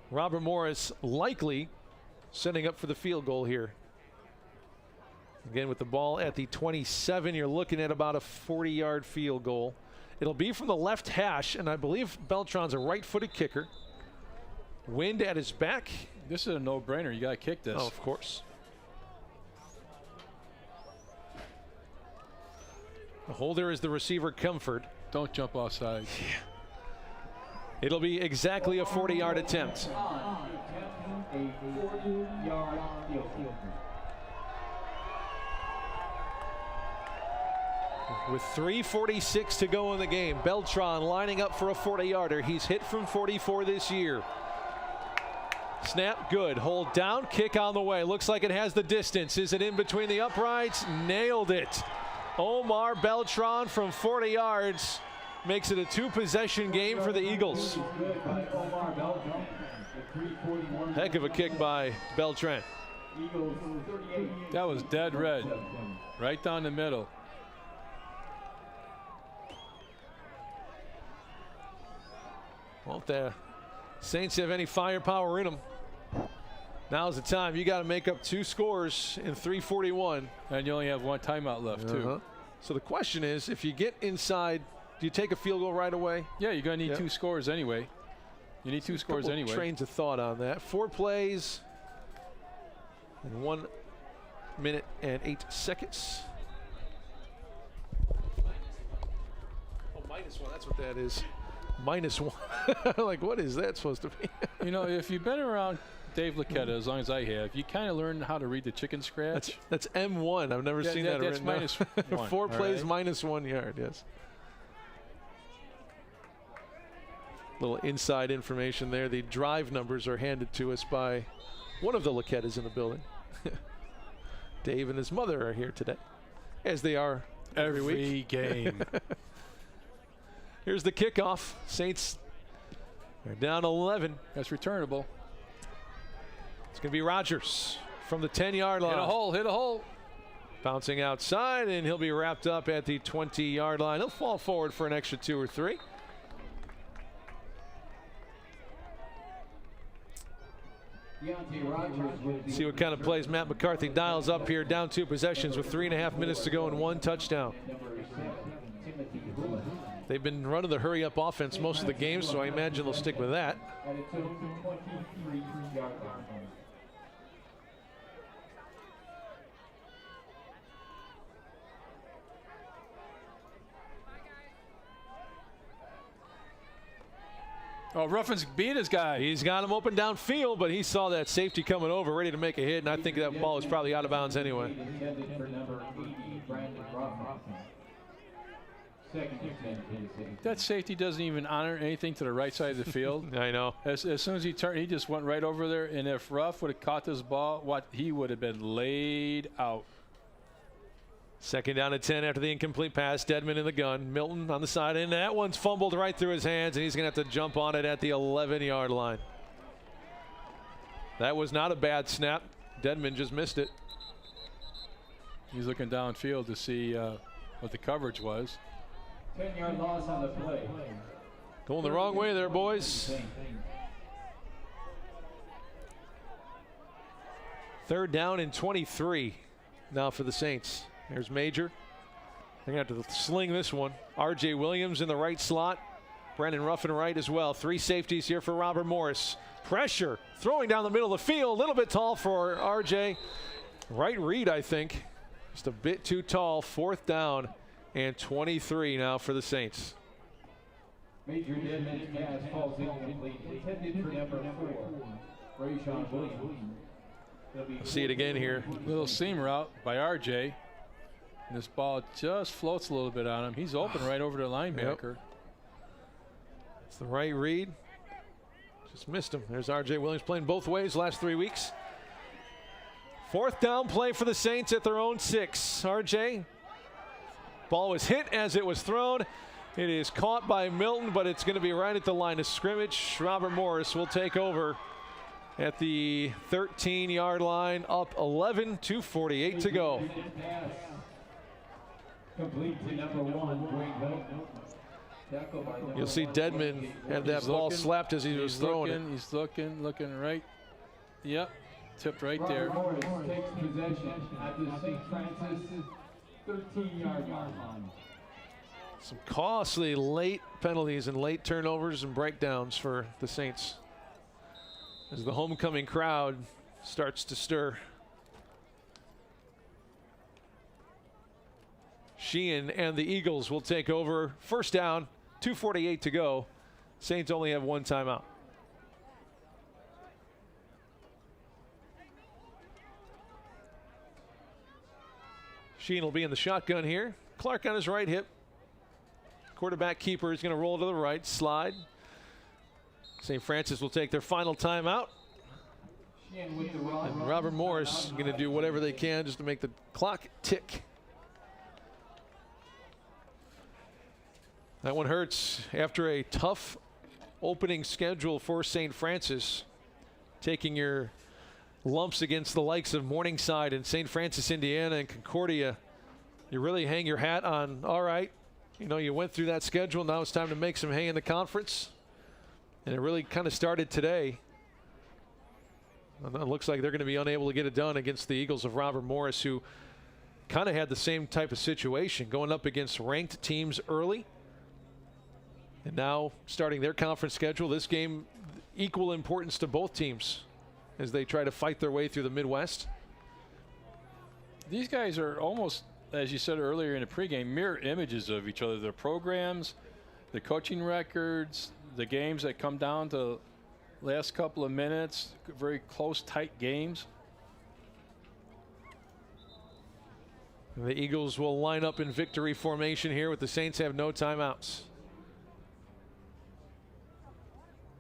[SPEAKER 1] Robert Morris likely setting up for the field goal here. Again, with the ball at the 27, you're looking at about a 40-yard field goal. It'll be from the left hash, and I believe Beltran's a right-footed kicker. Wind at his back.
[SPEAKER 2] This is a no-brainer. You got to kick this.
[SPEAKER 1] Oh, of course. The holder is the receiver, Comfort.
[SPEAKER 2] Don't jump offside.
[SPEAKER 1] It'll be exactly a 40-yard attempt.
[SPEAKER 3] A 40-yard field goal.
[SPEAKER 1] With 3:46 to go in the game, Beltran lining up for a 40-yarder. He's hit from 44 this year. Snap, good. Hold down, kick on the way. Looks like it has the distance. Is it in between the uprights? Nailed it. Omar Beltran from 40 yards makes it a 2-possession game for the Eagles. Heck of a kick by Beltran.
[SPEAKER 2] That was dead red. Right down the middle.
[SPEAKER 1] Well, if the Saints have any firepower in them, now's the time. You got to make up 2 scores in 3:41.
[SPEAKER 2] And you only have 1 timeout left, too.
[SPEAKER 1] So the question is, if you get inside, do you take a field goal right away?
[SPEAKER 2] Yeah, you're going to need 2 scores anyway. You need 2 scores
[SPEAKER 1] Couple
[SPEAKER 2] anyway.
[SPEAKER 1] Trains of thought on that. 4 plays in 1 minute and 8 seconds. Oh, -1. That's what that is. -1. Like, what is that supposed to be?
[SPEAKER 2] You know, if you've been around Dave Lacquetta as long as I have, you kind of learn how to read the chicken scratch.
[SPEAKER 1] That's M1. I've never seen that
[SPEAKER 2] that's
[SPEAKER 1] written down.
[SPEAKER 2] -1.
[SPEAKER 1] 4 plays,
[SPEAKER 2] right.
[SPEAKER 1] -1 yard, yes. Little inside information there. The drive numbers are handed to us by one of the Lacquettas in the building. Dave and his mother are here today, as they are every week.
[SPEAKER 2] game.
[SPEAKER 1] Here's the kickoff. Saints are down 11.
[SPEAKER 2] That's returnable.
[SPEAKER 1] It's going to be Rogers from the 10-yard line.
[SPEAKER 2] Hit a hole, hit a hole.
[SPEAKER 1] Bouncing outside, and he'll be wrapped up at the 20-yard line. He'll fall forward for an extra 2 or 3. See what kind of plays Matt McCarthy dials up here. Down 2 possessions with 3.5 minutes to go and 1 touchdown. They've been running the hurry-up offense most of the game, so I imagine they'll stick with that.
[SPEAKER 2] Oh, Ruffins beat his guy.
[SPEAKER 1] He's got him open downfield, but he saw that safety coming over, ready to make a hit, and I think that ball was probably out of bounds anyway.
[SPEAKER 2] That safety doesn't even honor anything to the right side of the field.
[SPEAKER 1] I know.
[SPEAKER 2] As soon as he turned, he just went right over there, and if Ruff would have caught this ball, he would have been laid out.
[SPEAKER 1] 2nd down and 10 after the incomplete pass. Dedman in the gun. Milton on the side, and that one's fumbled right through his hands, and he's going to have to jump on it at the 11-yard line. That was not a bad snap. Dedman just missed it.
[SPEAKER 2] He's looking downfield to see what the coverage was.
[SPEAKER 3] 10-yard loss on the play.
[SPEAKER 1] Going the wrong way there, boys. 3rd down and 23 now for the Saints. There's Major. They're going to have to sling this one. R.J. Williams in the right slot. Brennan Ruffin right as well. 3 safeties here for Robert Morris. Pressure, throwing down the middle of the field. A little bit tall for RJ. Right read, I think. Just a bit too tall. 4th down and 23 now for the Saints.
[SPEAKER 3] Major Deadman's pass falls incomplete. Intended for number 4, Rayshawn Williams.
[SPEAKER 1] See it again here.
[SPEAKER 2] Little seam route by RJ. And this ball just floats a little bit on him. He's open right over the linebacker.
[SPEAKER 1] It's the right read. Just missed him. There's RJ Williams playing both ways last 3 weeks. 4th down play for the Saints at their own 6. RJ. Ball was hit as it was thrown. It is caught by Milton, but it's going to be right at the line of scrimmage. Robert Morris will take over at the 13-yard line, up 11, 2:48 to go.
[SPEAKER 3] Complete to number 1, Dwayne Milton.
[SPEAKER 1] You'll see Deadman had that ball slapped as he was throwing it.
[SPEAKER 2] He's looking right. Yep, tipped right there.
[SPEAKER 3] Robert Morris takes possession at the St. Francis 13-yard line.
[SPEAKER 1] Some costly late penalties and late turnovers and breakdowns for the Saints as the homecoming crowd starts to stir. Sheehan and the Eagles will take over. 1st down, 2:48 to go. Saints only have 1 timeout. Sheehan will be in the shotgun here. Clark on his right hip. Quarterback keeper is going to roll to the right, slide. St. Francis will take their final timeout. And Robert Morris is going to do whatever they can just to make the clock tick. That one hurts after a tough opening schedule for St. Francis. Taking your lumps against the likes of Morningside and St. Francis, Indiana and Concordia. You really hang your hat on, all right, you know, you went through that schedule. Now it's time to make some hay in the conference. And it really kind of started today. And it looks like they're going to be unable to get it done against the Eagles of Robert Morris, who kind of had the same type of situation, going up against ranked teams early. And now starting their conference schedule, this game equal importance to both teams as they try to fight their way through the Midwest.
[SPEAKER 2] These guys are almost, as you said earlier in the pregame, mirror images of each other. Their programs, the coaching records, the games that come down to last couple of minutes, very close, tight games.
[SPEAKER 1] And the Eagles will line up in victory formation here with the Saints have no timeouts.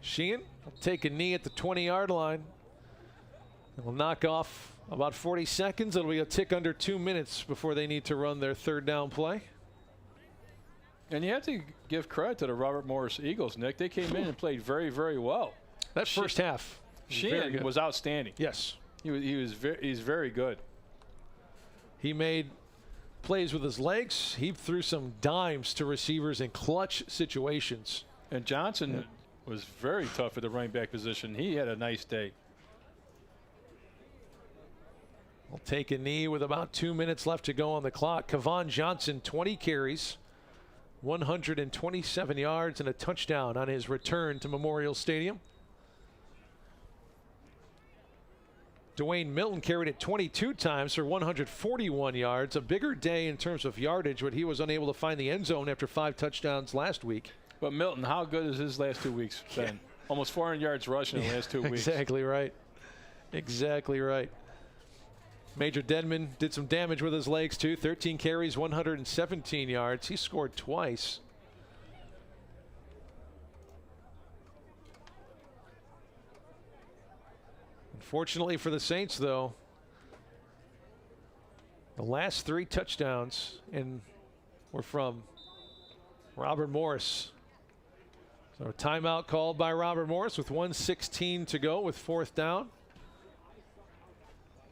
[SPEAKER 1] Sheehan will take a knee at the 20-yard line. And will knock off about 40 seconds. It'll be a tick under 2 minutes before they need to run their 3rd down play.
[SPEAKER 2] And you have to give credit to the Robert Morris Eagles, Nick. They came in and played very, very well.
[SPEAKER 1] That first half.
[SPEAKER 2] Sheehan was outstanding.
[SPEAKER 1] Yes.
[SPEAKER 2] He's very good.
[SPEAKER 1] He made plays with his legs. He threw some dimes to receivers in clutch situations.
[SPEAKER 2] And Johnson was very tough at the running back position. He had a nice day.
[SPEAKER 1] Will take a knee with about 2 minutes left to go on the clock. Kevon Johnson, 20 carries, 127 yards, and a touchdown on his return to Memorial Stadium. Dwayne Milton carried it 22 times for 141 yards. A bigger day in terms of yardage, but he was unable to find the end zone after 5 touchdowns last week.
[SPEAKER 2] But Milton, how good has his last 2 weeks been? Almost 400 yards rushing in the last 2 weeks.
[SPEAKER 1] Exactly right. Exactly right. Major Deadman did some damage with his legs too. 13 carries, 117 yards. He scored twice. Unfortunately for the Saints, though, the last 3 touchdowns were from Robert Morris. So a timeout called by Robert Morris with 1:16 to go with 4th down.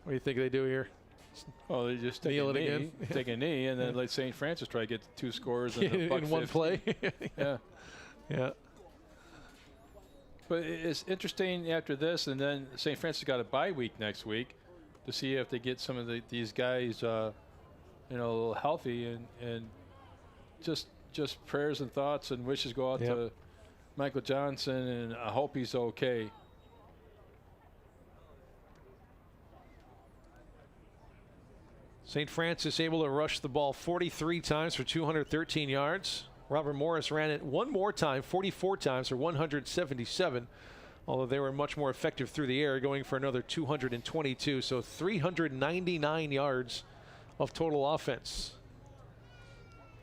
[SPEAKER 1] What do you think they do here?
[SPEAKER 2] Oh, they just take a knee, take a knee, and then let St. Francis try to get 2 scores in
[SPEAKER 1] one play.
[SPEAKER 2] Yeah.
[SPEAKER 1] Yeah.
[SPEAKER 2] But it's interesting after this, and then St. Francis got a bye week next week to see if they get some of these guys, a little healthy, and just prayers and thoughts and wishes go out to Michael Johnson, and I hope he's okay.
[SPEAKER 1] St. Francis able to rush the ball 43 times for 213 yards. Robert Morris ran it one more time, 44 times for 177, although they were much more effective through the air, going for another 222. So 399 yards of total offense,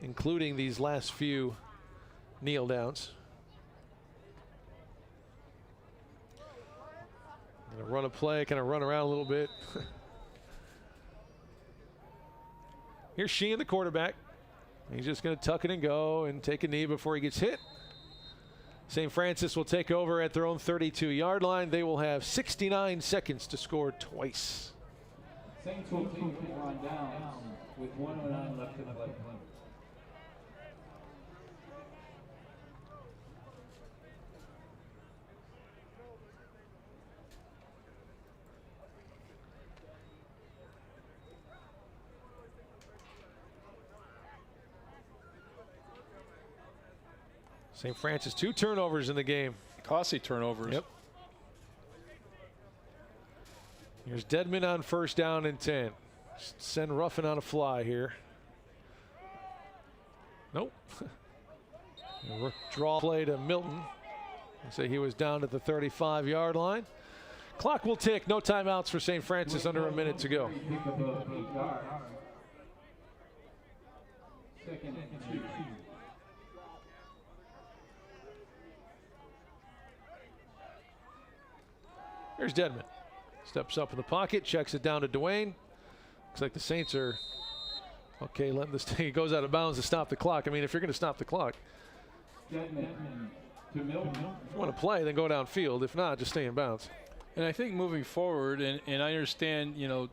[SPEAKER 1] including these last few kneel downs. Gonna run a play, kind of run around a little bit. Here's Sheehan, the quarterback. He's just going to tuck it and go and take a knee before he gets hit. St. Francis will take over at their own 32-yard line. They will have 69 seconds to score twice.
[SPEAKER 3] Saints will take it on downs with 1:09 left in the play.
[SPEAKER 1] St. Francis, 2 turnovers in the game.
[SPEAKER 2] Costly turnovers.
[SPEAKER 1] Yep. Here's Dedman on 1st down and 10. Send Ruffin on a fly here. Nope. Draw play to Milton. Say he was down at the 35-yard line. Clock will tick. No timeouts for St. Francis. Under a minute to go.
[SPEAKER 3] Second and 2.
[SPEAKER 1] Here's Dedman. Steps up in the pocket, checks it down to Dwayne. Looks like the Saints are okay letting this thing. He goes out of bounds to stop the clock. I mean, if you're going to stop the clock,
[SPEAKER 3] Dedman to Milton.
[SPEAKER 1] if you want to play, then go downfield. If not, just stay in bounds.
[SPEAKER 2] And I think moving forward, and I understand, you know,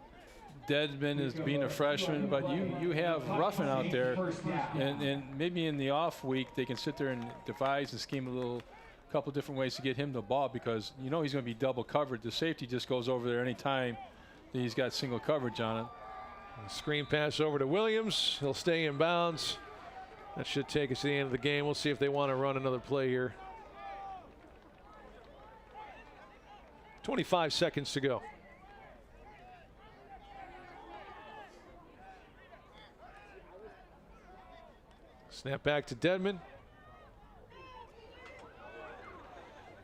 [SPEAKER 2] Dedman is being a freshman, but you have Ruffin out there, and maybe in the off week they can sit there and devise and scheme a couple different ways to get him the ball, because you know he's going to be double covered. The safety just goes over there anytime that he's got single coverage on it.
[SPEAKER 1] Screen pass over to Williams. He'll stay in bounds. That should take us to the end of the game. We'll see if they want to run another play here. 25 seconds to go. Snap back to Dedman.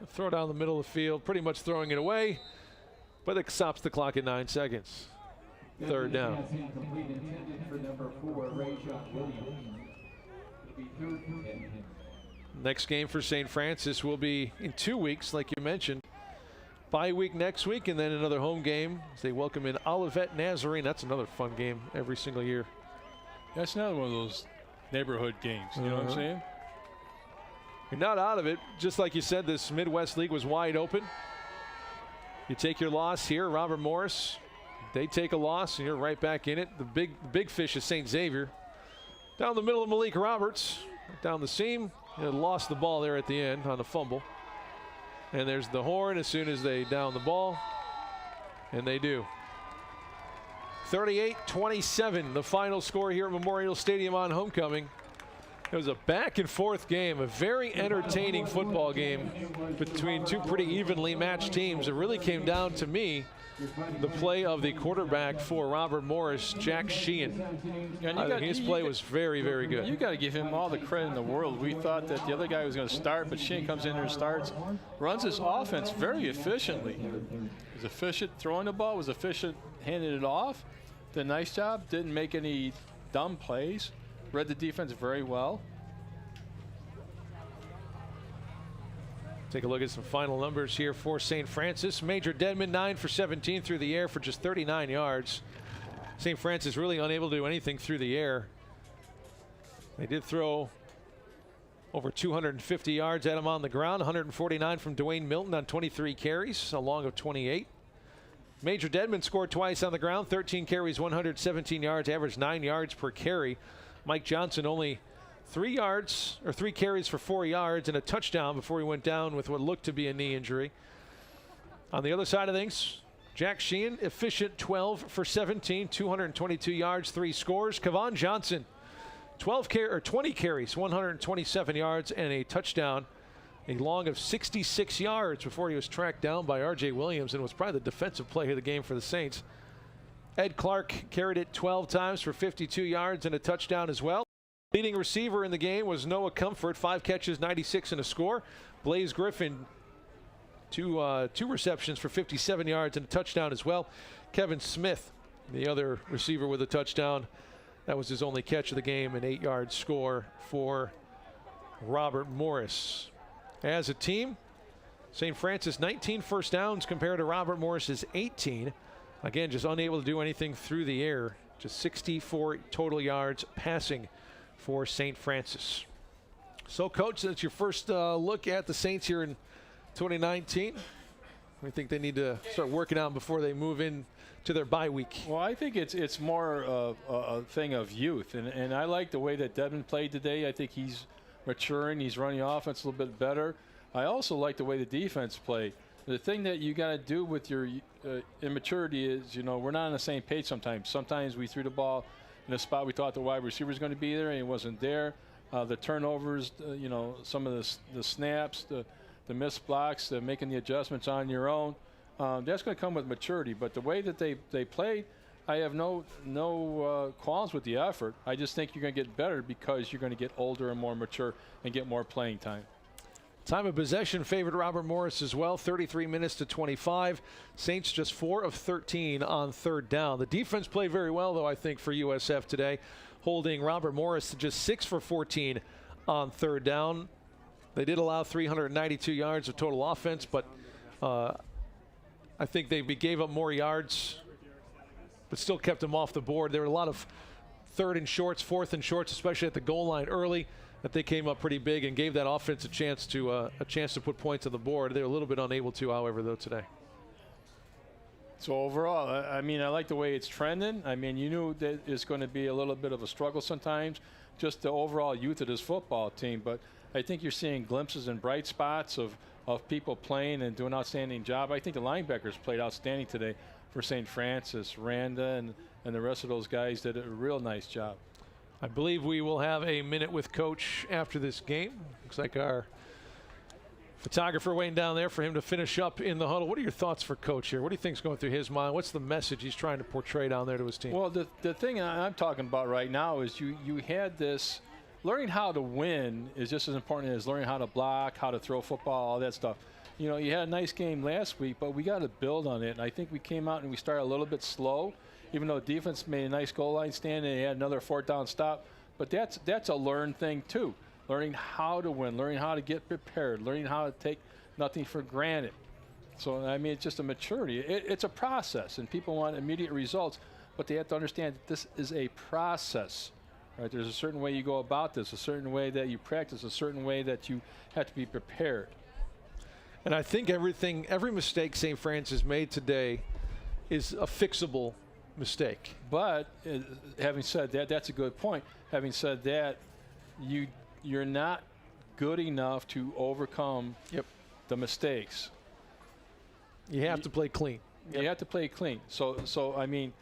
[SPEAKER 1] Throw down the middle of the field, pretty much throwing it away, but it stops the clock at 9 seconds. 3rd down. Next game for St. Francis will be in 2 weeks, like you mentioned. Bye week next week, and then another home game as they welcome in Olivet Nazarene. That's another fun game every single year.
[SPEAKER 2] That's another one of those neighborhood games. You know what I'm saying?
[SPEAKER 1] You're not out of it. Just like you said, this Midwest League was wide open. You take your loss here, Robert Morris. They take a loss, and you're right back in it. The big fish is St. Xavier. Down the middle of Malik Roberts. Down the seam. Lost the ball there at the end on the fumble. And there's the horn as soon as they down the ball. And they do. 38-27, the final score here at Memorial Stadium on homecoming. It was a back-and-forth game, a very entertaining football game between two pretty evenly matched teams. It really came down to me, the play of the quarterback for Robert Morris, Jack Sheehan. His play was very, very good.
[SPEAKER 2] You got to give him all the credit in the world. We thought that the other guy was going to start, but Sheehan comes in there and starts, runs his offense very efficiently. Was efficient throwing the ball, was efficient handing it off. Did a nice job, didn't make any dumb plays. Read the defense very well.
[SPEAKER 1] Take a look at some final numbers here for St. Francis. Major Dedman 9 for 17 through the air for just 39 yards. St. Francis really unable to do anything through the air. They did throw over 250 yards at him on the ground. 149 from Dwayne Milton on 23 carries, a long of 28. Major Dedman scored twice on the ground. 13 carries, 117 yards, averaged 9 yards per carry. Mike Johnson only 3 carries for 4 yards and a touchdown before he went down with what looked to be a knee injury. On the other side of things, Jack Sheehan, efficient 12 for 17, 222 yards, 3 scores. Kevon Johnson, 20 carries, 127 yards and a touchdown. a long of 66 yards before he was tracked down by R.J. Williams and was probably the defensive play of the game for the Saints. Ed Clark carried it 12 times for 52 yards and a touchdown as well. Leading receiver in the game was Noah Comfort, 5 catches, 96 and a score. Blaze Griffin, two receptions for 57 yards and a touchdown as well. Kevin Smith, the other receiver, with a touchdown. That was his only catch of the game, an 8-yard score for Robert Morris. As a team, St. Francis 19 first downs compared to Robert Morris's 18. Again, just unable to do anything through the air. Just 64 total yards passing for St. Francis. So, Coach, that's your first look at the Saints here in 2019. We think they need to start working out before they move in to their bye week.
[SPEAKER 2] Well, I think it's more of a thing of youth, and I like the way that Devin played today. I think he's maturing. He's running offense a little bit better. I also like the way the defense played. The thing that you got to do with your immaturity is, you know, we're not on the same page sometimes. Sometimes we threw the ball in a spot we thought the wide receiver was going to be there, and he wasn't there. The turnovers, you know, some of the snaps, the missed blocks, making the adjustments on your own. That's going to come with maturity. But the way that they played, I have no qualms with the effort. I just think you're going to get better because you're going to get older and more mature and get more playing time.
[SPEAKER 1] Time of possession favored Robert Morris as well, 33 minutes to 25. Saints just 4 of 13 on third down. The defense played very well, though, I think, for USF today, holding Robert Morris to just 6 for 14 on third down. They did allow 392 yards of total offense, but I think they gave up more yards, but still kept them off the board. There were a lot of third and shorts, fourth and shorts, especially at the goal line early, that they came up pretty big and gave that offense a chance to put points on the board. They were a little bit unable to, however, though, today.
[SPEAKER 2] So overall, I mean, I like the way it's trending. I mean, you knew that it's going to be a little bit of a struggle sometimes, just the overall youth of this football team. But I think you're seeing glimpses and bright spots of people playing and doing an outstanding job. I think the linebackers played outstanding today for St. Francis. Randa and the rest of those guys did a real nice job.
[SPEAKER 1] I believe we will have a minute with Coach after this game. Looks like our photographer waiting down there for him to finish up in the huddle. What are your thoughts for Coach here? What do you think is going through his mind? What's the message he's trying to portray down there to his team?
[SPEAKER 2] Well, the thing I'm talking about right now is you had this. Learning how to win is just as important as learning how to block, how to throw football, all that stuff. You know, you had a nice game last week, but we got to build on it. And I think we came out and we started a little bit slow, even though defense made a nice goal line stand and they had another 4th down stop. But that's a learned thing too. Learning how to win, learning how to get prepared, learning how to take nothing for granted. So, I mean, it's just a maturity. It's a process, and people want immediate results, but they have to understand that this is a process. Right? There's a certain way you go about this, a certain way that you practice, a certain way that you have to be prepared.
[SPEAKER 1] And I think every mistake St. Francis made today is a fixable mistake.
[SPEAKER 2] But having said that, that's a good point. Having said that, you're not good enough to overcome the mistakes.
[SPEAKER 1] You have to play clean.
[SPEAKER 2] You have to play clean. So I mean,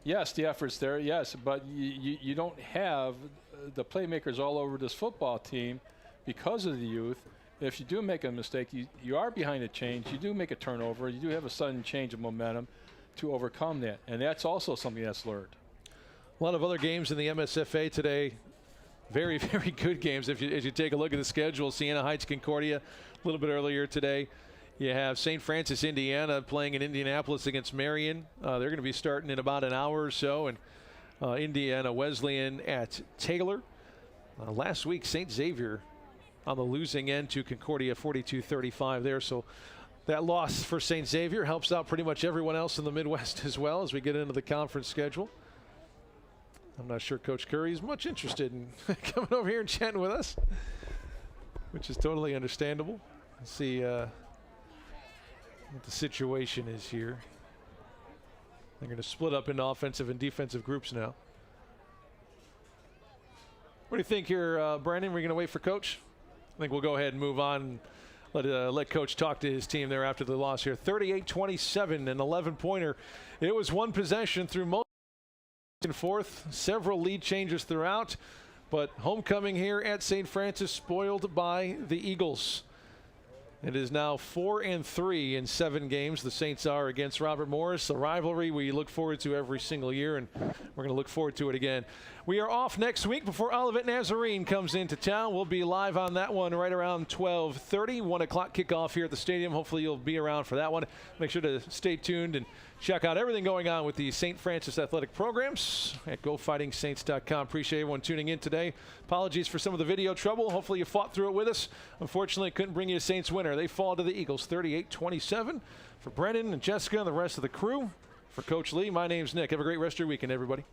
[SPEAKER 2] yes, the effort's there, yes, but you don't have the playmakers all over this football team because of the youth. If you do make a mistake, you are behind a change, you do make a turnover, you do have a sudden change of momentum to overcome that, and that's also something that's learned.
[SPEAKER 1] A lot of other games in the MSFA today, very, very good games. As you take a look at the schedule, Siena Heights, Concordia, a little bit earlier today. You have St. Francis, Indiana playing in Indianapolis against Marion. They're going to be starting in about an hour or so, and Indiana Wesleyan at Taylor. Last week, St. Xavier on the losing end to Concordia, 42-35 there. So that loss for St. Xavier helps out pretty much everyone else in the Midwest as well as we get into the conference schedule. I'm not sure Coach Curry is much interested in coming over here and chatting with us, which is totally understandable. Let's see what the situation is here. They're going to split up into offensive and defensive groups now. What do you think here, Brandon? We're going to wait for Coach? I think we'll go ahead and move on and let Coach talk to his team there after the loss here. 38-27, an 11-pointer. It was one possession through most and forth, several lead changes throughout, but homecoming here at St. Francis spoiled by the Eagles. It is now 4-3 in 7 games. The Saints are against Robert Morris, a rivalry we look forward to every single year, and we're going to look forward to it again. We are off next week before Olivet Nazarene comes into town. We'll be live on that one right around 12:30, 1 o'clock kickoff here at the stadium. Hopefully you'll be around for that one. Make sure to stay tuned and check out everything going on with the St. Francis athletic programs at GoFightingSaints.com. Appreciate everyone tuning in today. Apologies for some of the video trouble. Hopefully you fought through it with us. Unfortunately, couldn't bring you a Saints winner. They fall to the Eagles 38-27. For Brennan and Jessica and the rest of the crew, for Coach Lee, my name's Nick. Have a great rest of your weekend, everybody.